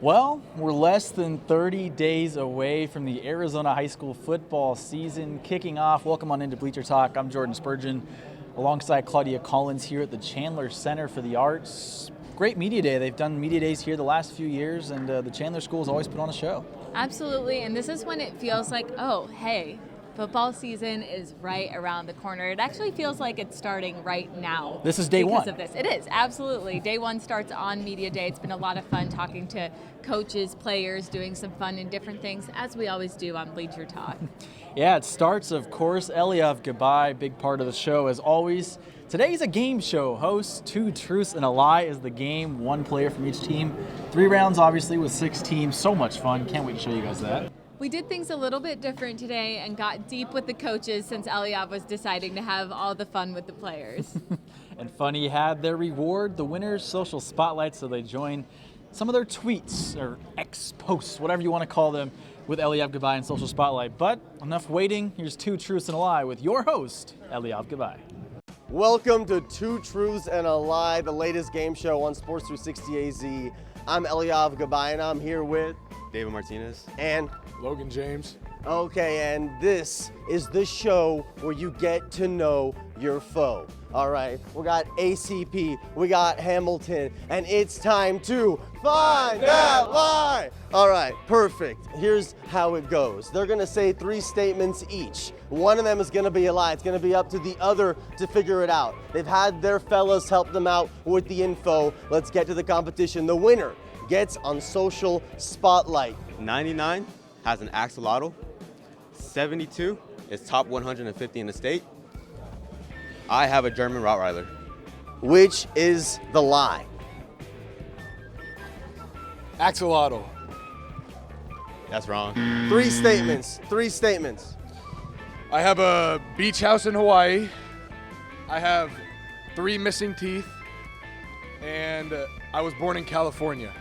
Well, we're less than 30 days away from the Arizona high school football season kicking off. Welcome on into Bleacher Talk. I'm Jordan Spurgeon, alongside Claudia Collins here at the Chandler Center for the Arts. Great media day. They've done media days here the last few years, and the Chandler School has always put on a show. Absolutely, and this is when it feels like, oh, hey, football season is right around the corner. It actually feels like it's starting right now. This is day one. Because of this. It is, absolutely. Day one starts on media day. It's been a lot of fun talking to coaches, players, doing some fun and different things, as we always do on Bleacher Talk. Yeah, it starts, of course, Eliav Gabay, big part of the show as always. Today's a game show. Hosts, 2 truths and a lie is the game. 1 player from each team. 3 rounds, obviously, with 6 teams. So much fun. Can't wait to show you guys that. We did things a little bit different today and got deep with the coaches since Eliav was deciding to have all the fun with the players. And Funny had their reward, the winners' social spotlight, so they join some of their tweets or X posts, whatever you want to call them, with Eliav Gabay and social spotlight. But enough waiting. Here's 2 truths and a lie with your host, Eliav Gabay. Welcome to 2 Truths and a Lie, the latest game show on Sports 360 AZ. I'm Eliav Gabay and I'm here with David Martinez and Logan James. Okay, and this is the show where you get to know your foe. All right, we got ACP, we got Hamilton, and it's time to find that lie. All right, perfect. Here's how it goes. They're gonna say 3 statements each. One of them is gonna be a lie. It's gonna be up to the other to figure it out. They've had their fellas help them out with the info. Let's get to the competition. The winner gets on social spotlight. 99 has an axolotl. 72 is top 150 in the state. I have a German Rottweiler. Which is the lie? Axolotl. That's wrong. 3 statements. 3 statements. I have a beach house in Hawaii. I have 3 missing teeth. And I was born in California.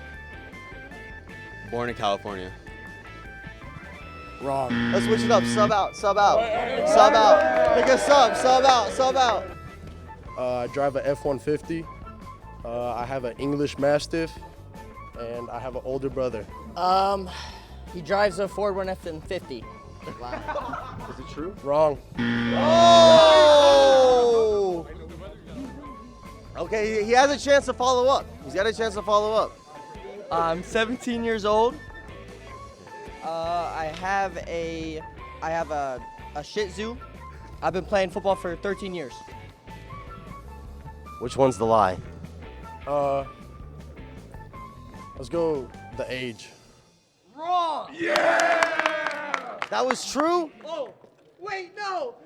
Born in California. Wrong. Let's switch it up. Sub out. Sub out. Sub out. Pick a sub. Sub out. Sub out. I drive a F-150. I have an English Mastiff, and I have an older brother. He drives a Ford F-150. Is it true? Wrong. Oh! Okay, he has a chance to follow up. He's got a chance to follow up. I'm 17 years old. I have a Shih Tzu. I've been playing football for 13 years. Which one's the lie? Let's go the age. Wrong. That was true? Oh, wait, no.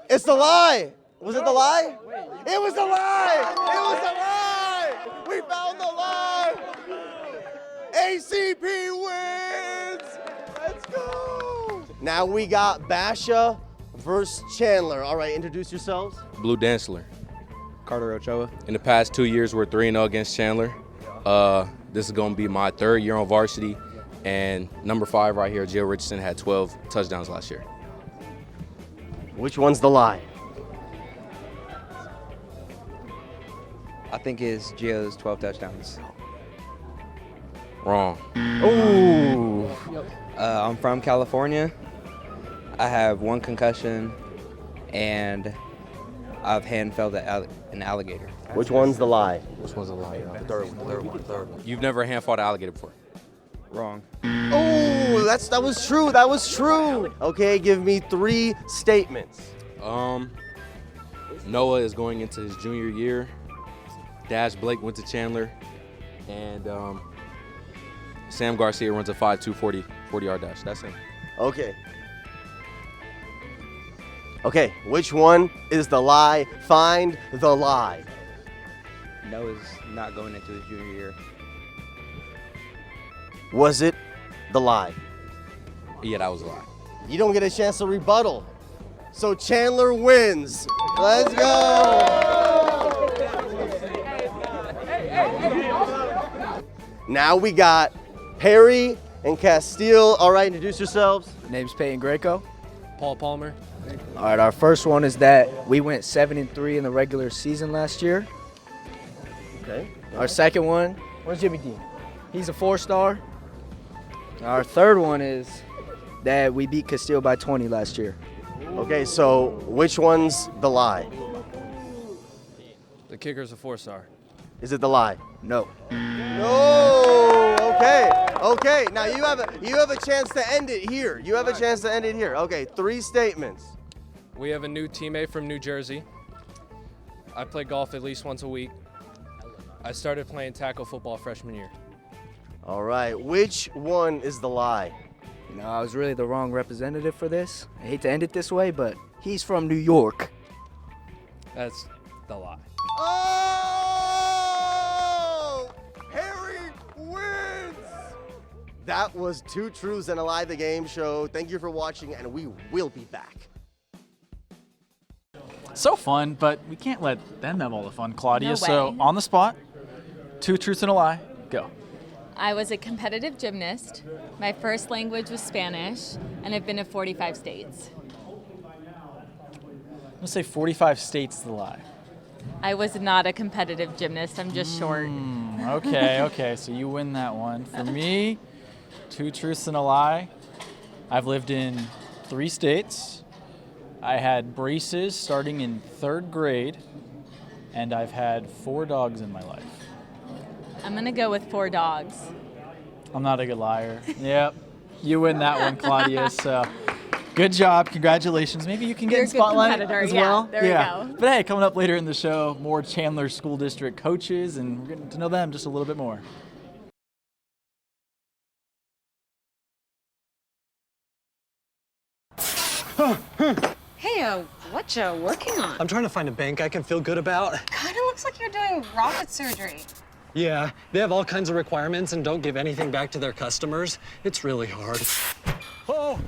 It's the lie. Was it the lie? It was the lie. It was the lie. We found the lie. ACP wins. Let's go. Now we got Basha versus Chandler. All right, introduce yourselves. Blue Dantzler. Carter Ochoa. In the past 2 years, we're 3-0 against Chandler. This is going to be my 3rd year on varsity. And number 5 right here, Jill Richardson, had 12 touchdowns last year. Which one's the lie? I think it's Gio's 12 touchdowns. Wrong. Ooh. I'm from California. I have 1 concussion, and I've hand-felled an alligator. Which one's the lie? Which one's a lie? The third one. You've never hand-fought an alligator before? Wrong. Oh, that was true. That was true. Okay, give me 3 statements. Noah is going into his junior year. Dash Blake went to Chandler. And Sam Garcia runs a 5.2 40-yard dash. That's him. Okay. Okay, which one is the lie? Find the lie. Noah's not going into his junior year. Was it the lie? Yeah, that was a lie. You don't get a chance to rebuttal. So Chandler wins. Let's go. Now we got Perry and Castile. All right, introduce yourselves. Name's Peyton Greco. Paul Palmer. All right, our first one is that we went 7-3 in the regular season last year. Okay. Our second one, where's Jimmy Dean? He's a 4-star. Our third one is that we beat Castile by 20 last year. Okay, so which one's the lie? The kicker's a 4-star. Is it the lie? No. No. Okay. Now you have a chance to end it here. You have a chance to end it here. Okay, 3 statements. We have a new teammate from New Jersey. I play golf at least once a week. I started playing tackle football freshman year. All right. Which one is the lie? You know, I was really the wrong representative for this. I hate to end it this way, but he's from New York. That's the lie. Oh! Harry wins! That was 2 Truths and a Lie, the game show. Thank you for watching, and we will be back. So fun, but we can't let them have all the fun, Claudia. No So way. on the spot, 2 truths and a lie. Go. I was a competitive gymnast. My first language was Spanish, and I've been to 45 states. I'm gonna say 45 states the lie. I was not a competitive gymnast. I'm just short. Okay. So you win that one. For me, 2 truths and a lie. I've lived in 3 states. I had braces starting in 3rd grade, and I've had 4 dogs in my life. I'm going to go with 4 dogs. I'm not a good liar. Yep. You win that one, Claudia. So good job. Congratulations. Maybe you can get You're in a good spotlight competitor. as Yeah, well. there we go. But hey, coming up later in the show, more Chandler School District coaches, and we're getting to know them just a little bit more. Hey, what you working on? I'm trying to find a bank I can feel good about. Kinda looks like you're doing rocket surgery. Yeah, they have all kinds of requirements and don't give anything back to their customers. It's really hard. Oh!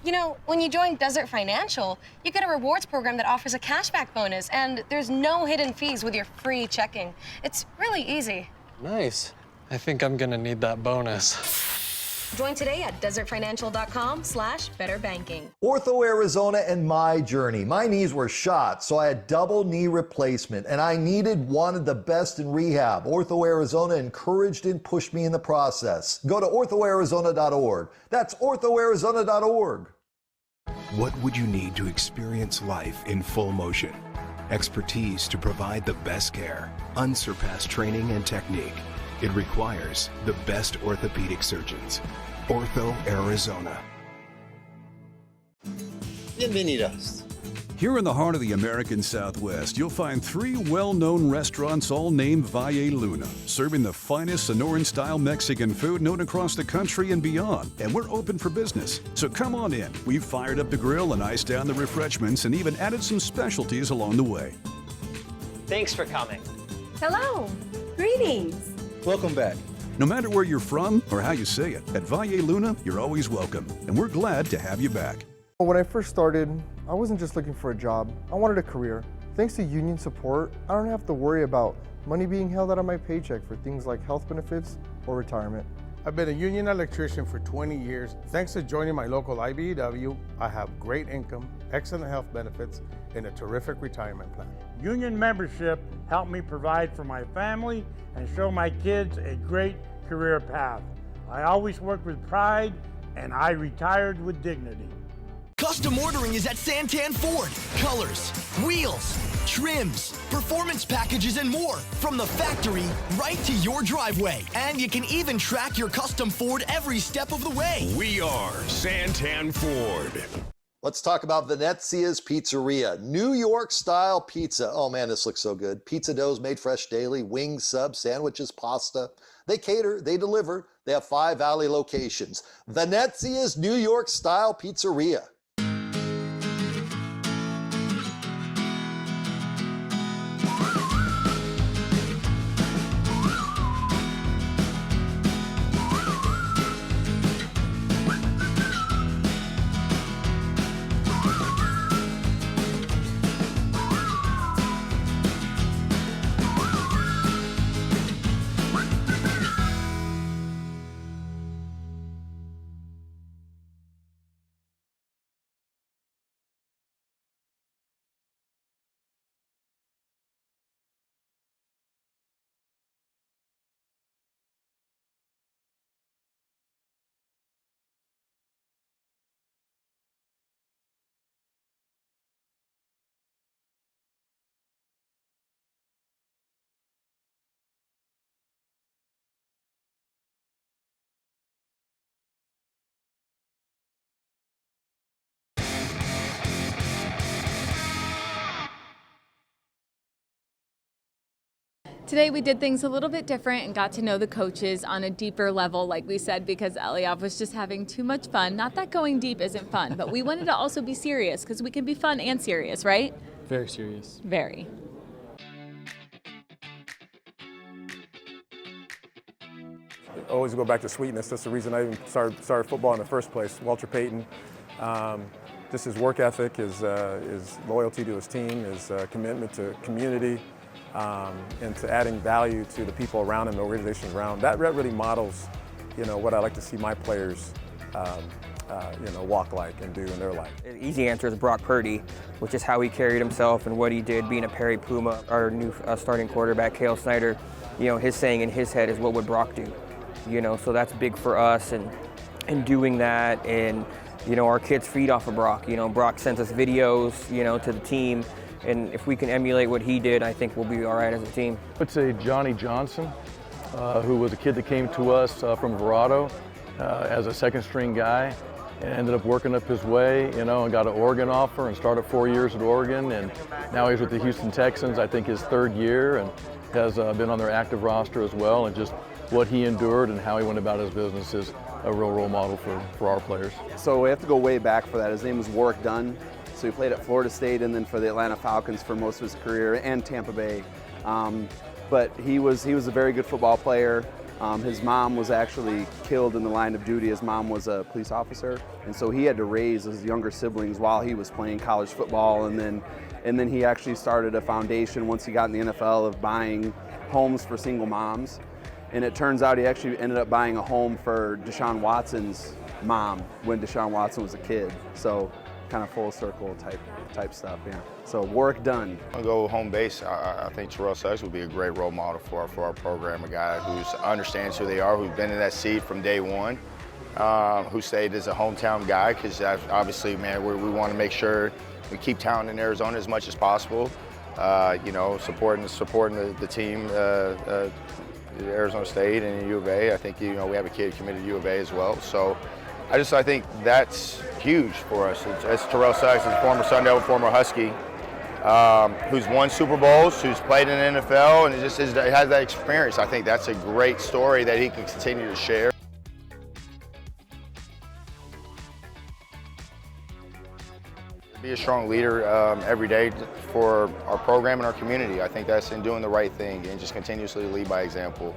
You know, when you join Desert Financial, you get a rewards program that offers a cashback bonus, and there's no hidden fees with your free checking. It's really easy. Nice. I think I'm gonna need that bonus. Join today at desertfinancial.com/betterbanking. Ortho Arizona and my journey. My knees were shot, so I had double knee replacement, and I wanted the best in rehab. Ortho Arizona encouraged and pushed me in the process. Go to orthoarizona.org. That's orthoarizona.org. What would you need to experience life in full motion? Expertise to provide the best care, unsurpassed training and technique. It requires the best orthopedic surgeons. Ortho Arizona. Bienvenidos. Here in the heart of the American Southwest, you'll find 3 well-known restaurants all named Valle Luna, serving the finest Sonoran-style Mexican food known across the country and beyond. And we're open for business, so come on in. We've fired up the grill and iced down the refreshments and even added some specialties along the way. Thanks for coming. Hello. Greetings. Welcome back. No matter where you're from or how you say it, at Valle Luna, you're always welcome, and we're glad to have you back. When I first started, I wasn't just looking for a job, I wanted a career. Thanks to union support, I don't have to worry about money being held out of my paycheck for things like health benefits or retirement. I've been a union electrician for 20 years. Thanks to joining my local IBEW, I have great income, excellent health benefits, and a terrific retirement plan. Union membership helped me provide for my family and show my kids a great career path. I always worked with pride, and I retired with dignity. Custom ordering is at Santan Ford. Colors, wheels, trims, performance packages, and more from the factory right to your driveway. And you can even track your custom Ford every step of the way. We are Santan Ford. Let's talk about Venezia's Pizzeria. New York style pizza. Oh man, this looks so good. Pizza doughs made fresh daily, wings, subs, sandwiches, pasta. They cater, they deliver. They have 5 Valley locations. Venezia's New York style pizzeria. Today we did things a little bit different and got to know the coaches on a deeper level, like we said, because Eliav was just having too much fun. Not that going deep isn't fun, but we wanted to also be serious because we can be fun and serious, right? Very serious. Very. Always go back to sweetness. That's the reason I even started football in the first place. Walter Payton, just his work ethic, his loyalty to his team, his commitment to community, and to adding value to the people around him, the organizations around him. That really models, what I like to see my players, walk like and do in their life. The easy answer is Brock Purdy, which is how he carried himself and what he did being a Perry Puma. Our new starting quarterback, Cale Snyder, his saying in his head is, what would Brock do? So that's big for us, and doing that, and our kids feed off of Brock. Brock sends us videos, to the team, and if we can emulate what he did, I think we'll be all right as a team. I'd say Johnny Johnson, who was a kid that came to us from Verado as a second string guy, and ended up working up his way, and got an Oregon offer and started 4 years at Oregon, and now he's with the Houston Texans, I think his third year, and has been on their active roster as well, and just what he endured and how he went about his business is a real role model for our players. So we have to go way back for that. His name was Warwick Dunn. So he played at Florida State and then for the Atlanta Falcons for most of his career, and Tampa Bay. But he was a very good football player. His mom was actually killed in the line of duty. His mom was a police officer, and so he had to raise his younger siblings while he was playing college football. And then he actually started a foundation once he got in the NFL of buying homes for single moms. And it turns out he actually ended up buying a home for Deshaun Watson's mom when Deshaun Watson was a kid. So kind of full circle type stuff, yeah. So Warwick Dunn. I'll go home base. I think Terrell Suggs would be a great role model for our program, a guy who understands who they are, who's been in that seat from day one, who stayed as a hometown guy, because obviously, man, we want to make sure we keep talent in Arizona as much as possible. Supporting the team, Arizona State and U of A. I think we have a kid committed to U of A as well. So I think that's huge for us. It's Terrell Suggs, a former Sun Devil, former Husky, who's won Super Bowls, who's played in the NFL, and has that experience. I think that's a great story that he can continue to share. Be a strong leader every day for our program and our community. I think that's in doing the right thing and just continuously lead by example,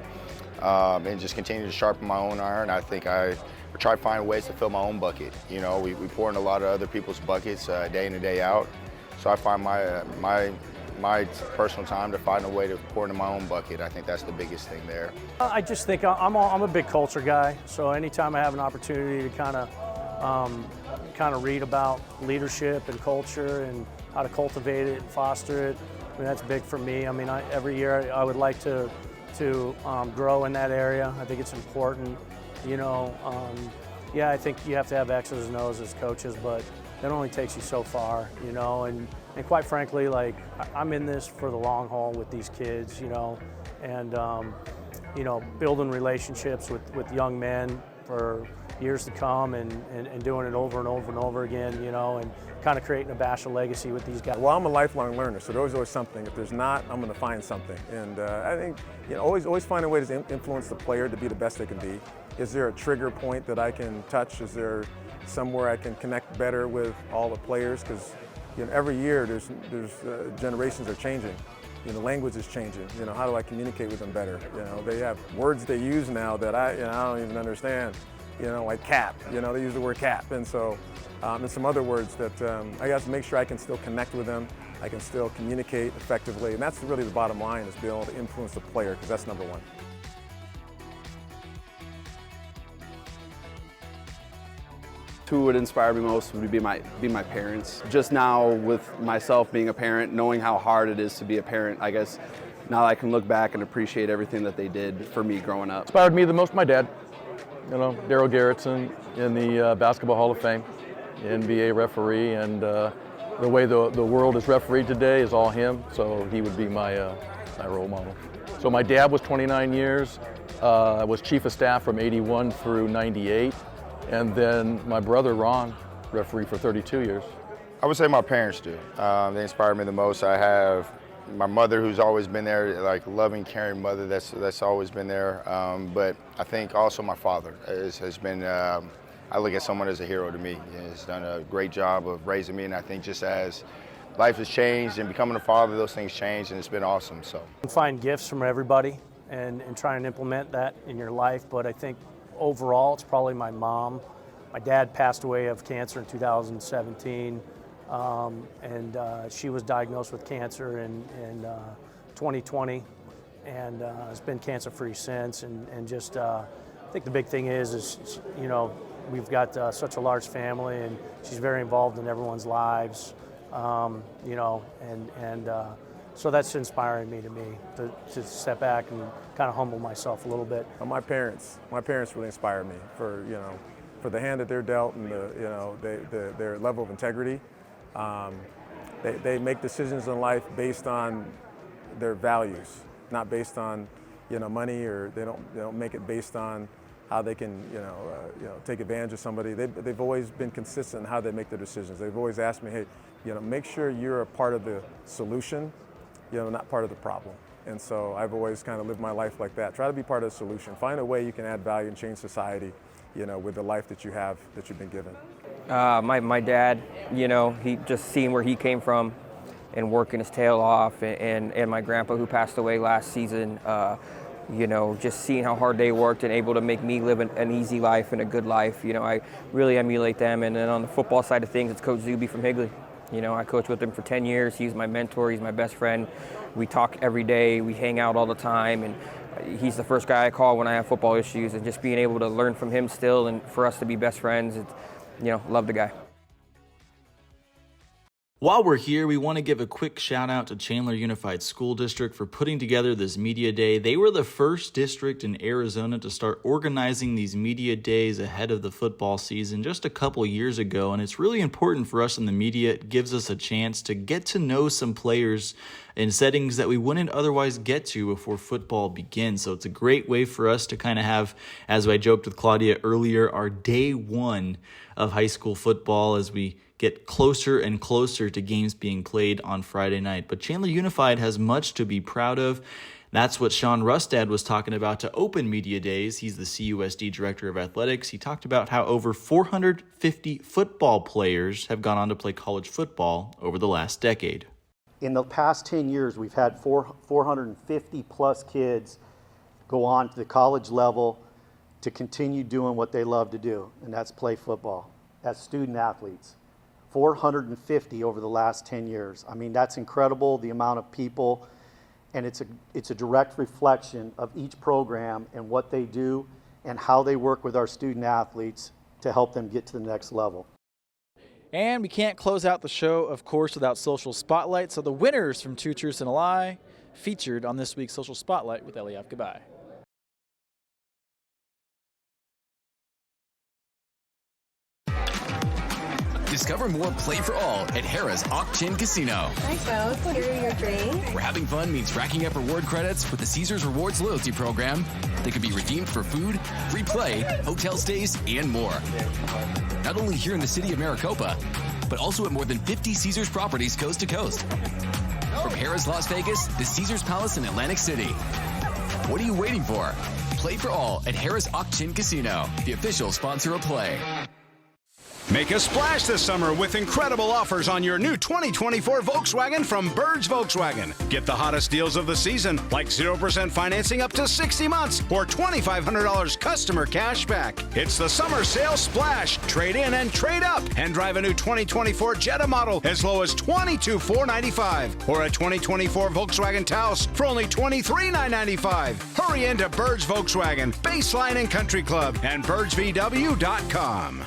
and just continue to sharpen my own iron. I think I try to find ways to fill my own bucket. We pour in a lot of other people's buckets day in and day out. So I find my personal time to find a way to pour into my own bucket. I think that's the biggest thing there. I just think I'm a big culture guy. So anytime I have an opportunity to kind of read about leadership and culture and how to cultivate it and foster it, that's big for me. Every year I would like to grow in that area. I think it's important. I think you have to have X's and O's as coaches, but that only takes you so far, and quite frankly, I'm in this for the long haul with these kids, and building relationships with young men for years to come, and doing it over and over and over again, and kind of creating a Bashal legacy with these guys. Well, I'm a lifelong learner, so there's always something. If there's not, I'm going to find something. And I think always find a way to influence the player to be the best they can be. Is there a trigger point that I can touch? Is there somewhere I can connect better with all the players? Because every year there's generations are changing. Language is changing. How do I communicate with them better? They have words they use now that I don't even understand. Like cap. They use the word cap, and so and some other words that I got to make sure I can still connect with them. I can still communicate effectively, and that's really the bottom line, is being able to influence the player, because that's number one. Who would inspire me most would be my parents. Just now, with myself being a parent, knowing how hard it is to be a parent, I guess now I can look back and appreciate everything that they did for me growing up. Inspired me the most, my dad. Daryl Garrettson in the Basketball Hall of Fame, NBA referee, and the way the world is refereed today is all him, so he would be my role model. So my dad was 29 years, was chief of staff from 81 through 98, and then my brother Ron, referee for 32 years. I would say my parents do. They inspire me the most. I have my mother, who's always been there, like loving, caring mother, that's always been there. But I think also my father has been, I look at someone as a hero to me. He's done a great job of raising me, and I think just as life has changed and becoming a father, those things change, and it's been awesome. So Find gifts from everybody and try and implement that in your life, but I think overall it's probably my mom. My dad passed away of cancer in 2017, and she was diagnosed with cancer in 2020, and has been cancer-free since. And just I think the big thing is you know, we've got such a large family, and she's very involved in everyone's lives, you know, and so that's inspiring me to step back and kind of humble myself a little bit. My parents really inspire me for, you know, for the hand that they're dealt and the, you know, their level of integrity. They make decisions in life based on their values, not based on, you know, money, or they don't make it based on how they can, you know, take advantage of somebody. They've always been consistent in how they make their decisions. They've always asked me, hey, you know, make sure you're a part of the solution, you know, not part of the problem. And so I've always kind of lived my life like that. Try to be part of the solution. Find a way you can add value and change society, you know, with the life that you have, that you've been given. My dad, you know, he just seeing where he came from and working his tail off, and my grandpa who passed away last season, you know, just seeing how hard they worked and able to make me live an easy life and a good life. You know, I really emulate them. And then on the football side of things, it's Coach Zuby from Higley. You know, I coached with him for 10 years. He's my mentor. He's my best friend. We talk every day. We hang out all the time. And he's the first guy I call when I have football issues. And just being able to learn from him still, and for us to be best friends, it's, you know, love the guy. While we're here, we want to give a quick shout out to Chandler Unified School District for putting together this media day. They were the first district in Arizona to start organizing these media days ahead of the football season just a couple years ago, and it's really important for us in the media. It gives us a chance to get to know some players in settings that we wouldn't otherwise get to before football begins. So it's a great way for us to kind of have, as I joked with Claudia earlier, our day one of high school football as we get closer and closer to games being played on Friday night. But Chandler Unified has much to be proud of. That's what Sean Rustad was talking about to open media days. He's the CUSD Director of Athletics. He talked about how over 450 football players have gone on to play college football over the last decade. In the past 10 years, we've had 450 plus kids go on to the college level to continue doing what they love to do, and that's play football as student athletes. 450 over the last 10 years. I mean, that's incredible, the amount of people, and it's a direct reflection of each program and what they do and how they work with our student athletes to help them get to the next level. And we can't close out the show, of course, without Social Spotlight. So the winners from Two Truths and a Lie featured on this week's Social Spotlight with Eliav Gabai. Discover more Play for All at Harrah's Auction Casino. Hi, folks. Here are your drinks. Where having fun means racking up reward credits with the Caesars Rewards loyalty program that can be redeemed for food, free play, hotel stays, and more. Not only here in the city of Maricopa, but also at more than 50 Caesars properties coast to coast. From Harrah's Las Vegas to Caesars Palace in Atlantic City. What are you waiting for? Play for All at Harrah's Auction Casino, the official sponsor of Play. Make a splash this summer with incredible offers on your new 2024 Volkswagen from Bird's Volkswagen. Get the hottest deals of the season, like 0% financing up to 60 months or $2,500 customer cash back. It's the summer sale splash. Trade in and trade up and drive a new 2024 Jetta model as low as $22,495 or a 2024 Volkswagen Taos for only $23,995. Hurry into Bird's Volkswagen, Baseline and Country Club, and birdsvw.com.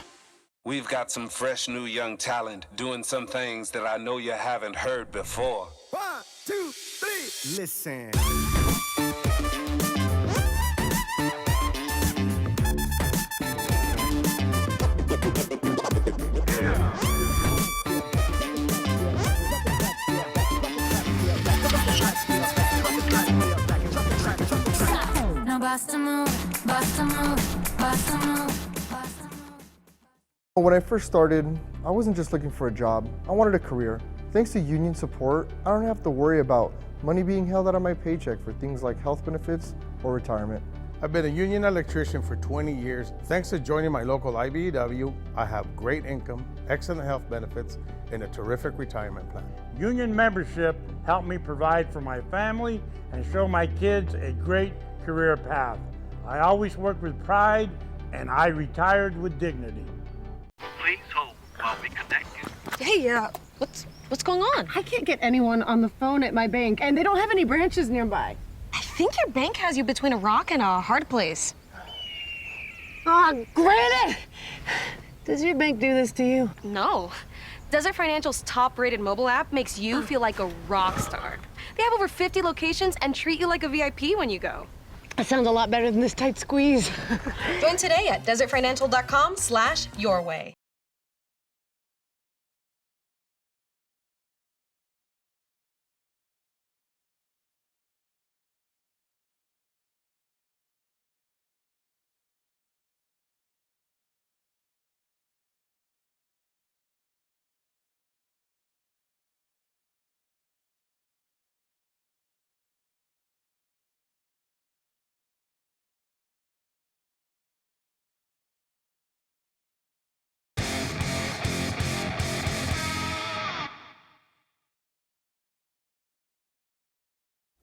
We've got some fresh new young talent doing some things that I know you haven't heard before. 1, 2, 3, listen. Now bust a move, bust a move, bust a move. When I first started, I wasn't just looking for a job. I wanted a career. Thanks to union support, I don't have to worry about money being held out of my paycheck for things like health benefits or retirement. I've been a union electrician for 20 years. Thanks to joining my local IBEW, I have great income, excellent health benefits, and a terrific retirement plan. Union membership helped me provide for my family and show my kids a great career path. I always worked with pride, and I retired with dignity. Please hold while we connect you. Hey, what's going on? I can't get anyone on the phone at my bank, and they don't have any branches nearby. I think your bank has you between a rock and a hard place. Oh, Granite! Does your bank do this to you? No. Desert Financial's top-rated mobile app makes you feel like a rock star. They have over 50 locations and treat you like a VIP when you go. That sounds a lot better than this tight squeeze. Join today at desertfinancial.com/yourway.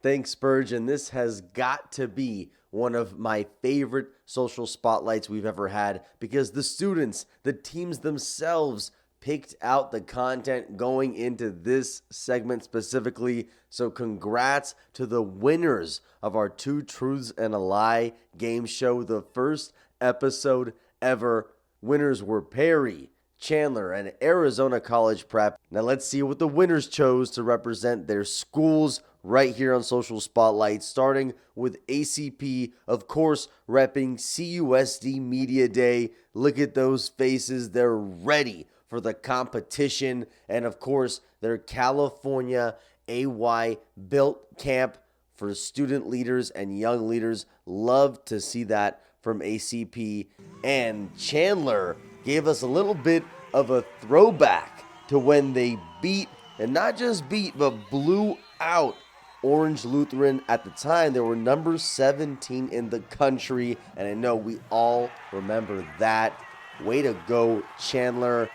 Thanks, Spurgeon. This has got to be one of my favorite social spotlights we've ever had because the students, the teams themselves, picked out the content going into this segment specifically. So congrats to the winners of our Two Truths and a Lie game show, the first episode ever. Winners were Perry, Chandler, and Arizona College Prep. Now let's see what the winners chose to represent their schools right here on Social Spotlight, starting with ACP, of course, repping CUSD Media Day. Look at those faces. They're ready for the competition. And, of course, their California AY Built Camp for student leaders and young leaders. Love to see that from ACP. And Chandler gave us a little bit of a throwback to when they beat, and not just beat, but blew out Orange Lutheran. At the time, they were number 17 in the country, and I know we all remember that. Way to go, Chandler.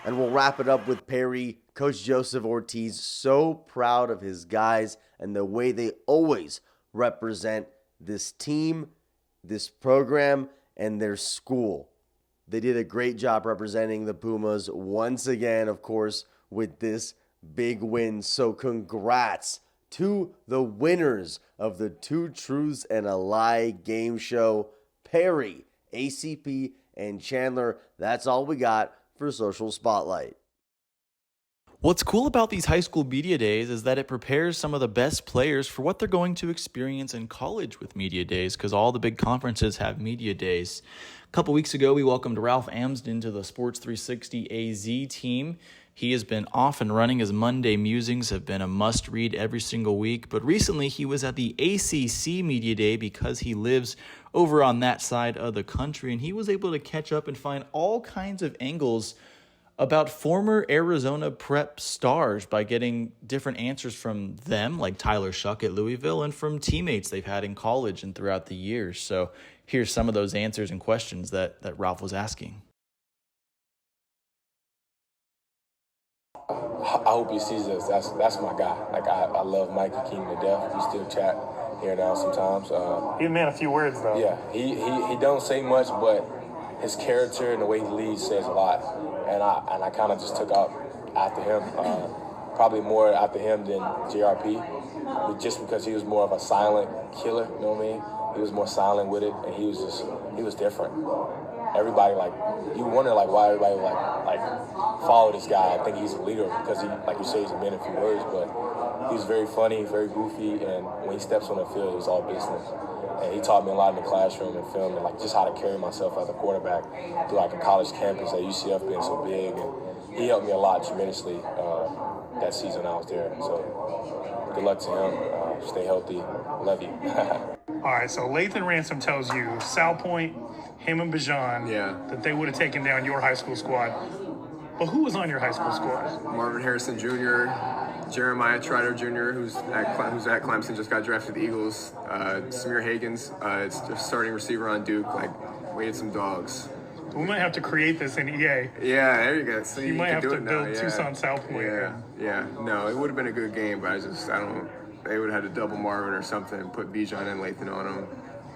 And we'll wrap it up with Perry. Coach Joseph Ortiz, so proud of his guys and the way they always represent this team, this program, and their school. They did a great job representing the Pumas once again, of course, with this big win. So congrats to the winners of the Two Truths and a Lie game show, Perry, ACP, and Chandler. That's all we got for Social Spotlight. What's cool about these high school media days is that it prepares some of the best players for what they're going to experience in college with media days, because all the big conferences have media days. A couple weeks ago, we welcomed Ralph Amsden to the Sports 360 AZ team. He has been off and running. His Monday musings have been a must-read every single week. But recently, he was at the ACC Media Day because he lives over on that side of the country, and he was able to catch up and find all kinds of angles about former Arizona Prep stars by getting different answers from them, like Tyler Shuck at Louisville, and from teammates they've had in college and throughout the years. So here's some of those answers and questions that Ralph was asking. I hope he sees us. That's my guy. Like I love Mikey King to death. We still chat here and now sometimes. He man a few words though. Yeah, he don't say much, but his character and the way he leads says a lot. And I kind of just took out after him, probably more after him than JRP, but just because he was more of a silent killer. You know what I mean? He was more silent with it, and he was different. Everybody, like, you wonder, like, why everybody, like follow this guy. I think he's a leader because he, like you say, he's a man of few words, but he's very funny, very goofy, and when he steps on the field, it's all business. And he taught me a lot in the classroom and film, and, like, just how to carry myself as a quarterback through, like, a college campus at UCF being so big. And he helped me a lot tremendously that season I was there. So good luck to him. Stay healthy. Love you. All right, so Lathan Ransom tells you Sal Point, him and Bajan, that they would have taken down your high school squad. Well, who was on your high school squad? Marvin Harrison Jr., Jeremiah Trotter Jr., who's at Clemson, just got drafted to the Eagles. Samir Hagans, it's a starting receiver on Duke. Like, we had some dogs. We might have to create this in EA. Yeah, there you go. So you might have to build now. Tucson South Point. Yeah. No, it would have been a good game, but I don't. They would have had to double Marvin or something and put Bijan and Lathan on him.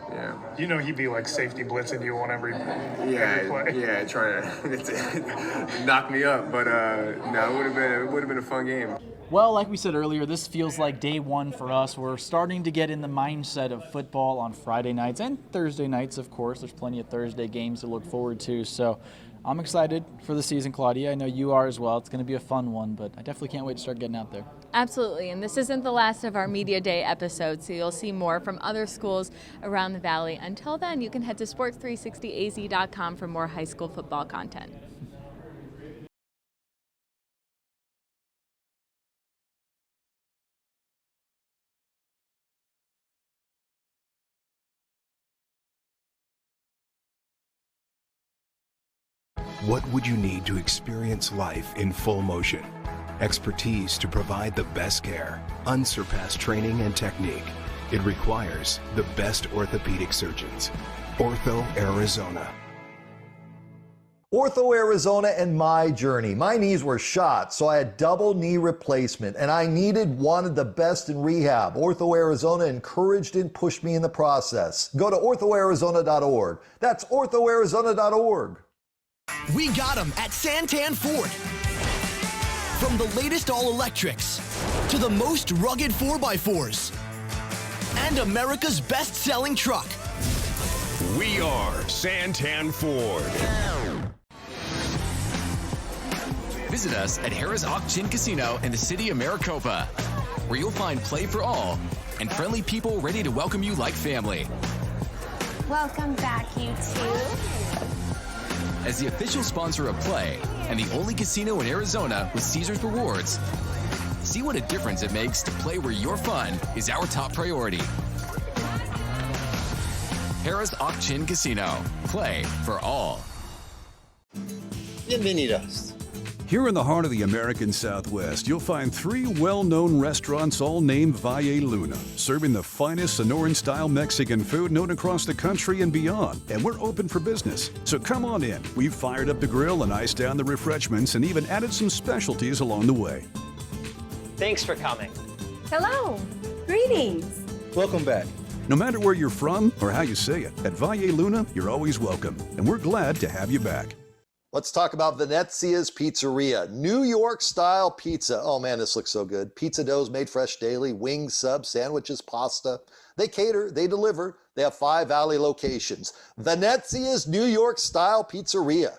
Yeah. You know he'd be like safety blitzing you on every play. Yeah, trying to knock me up, but no, it would have been a fun game. Well, like we said earlier, this feels like day one for us. We're starting to get in the mindset of football on Friday nights and Thursday nights, of course. There's plenty of Thursday games to look forward to. So I'm excited for the season, Claudia. I know you are as well. It's going to be a fun one, but I definitely can't wait to start getting out there. Absolutely, and this isn't the last of our Media Day episode, so you'll see more from other schools around the Valley. Until then, you can head to sports360az.com for more high school football content. What would you need to experience life in full motion? Expertise to provide the best care, unsurpassed training and technique. It requires the best orthopedic surgeons. Ortho Arizona. Ortho Arizona and my journey. My knees were shot, so I had double knee replacement, and I wanted the best in rehab. Ortho Arizona encouraged and pushed me in the process. Go to orthoarizona.org. That's orthoarizona.org. We got them at Santan Ford. From the latest all-electrics to the most rugged 4x4s and America's best-selling truck. We are Santan Ford. Visit us at Harrah's Auction Casino in the city of Maricopa, where you'll find play for all and friendly people ready to welcome you like family. Welcome back, you two. As the official sponsor of Play and the only casino in Arizona with Caesars Rewards, see what a difference it makes to play where your fun is our top priority. Harrah's Auction Casino. Play for all. Bienvenidos. Here in the heart of the American Southwest, you'll find 3 well-known restaurants all named Valle Luna, serving the finest Sonoran-style Mexican food known across the country and beyond. And we're open for business, so come on in. We've fired up the grill and iced down the refreshments and even added some specialties along the way. Thanks for coming. Hello. Greetings. Welcome back. No matter where you're from or how you say it, at Valle Luna, you're always welcome, and we're glad to have you back. Let's talk about Venezia's Pizzeria. New York-style pizza. Oh man, this looks so good. Pizza doughs made fresh daily, wings, subs, sandwiches, pasta. They cater, they deliver. They have 5 Valley locations. Venezia's New York-style Pizzeria.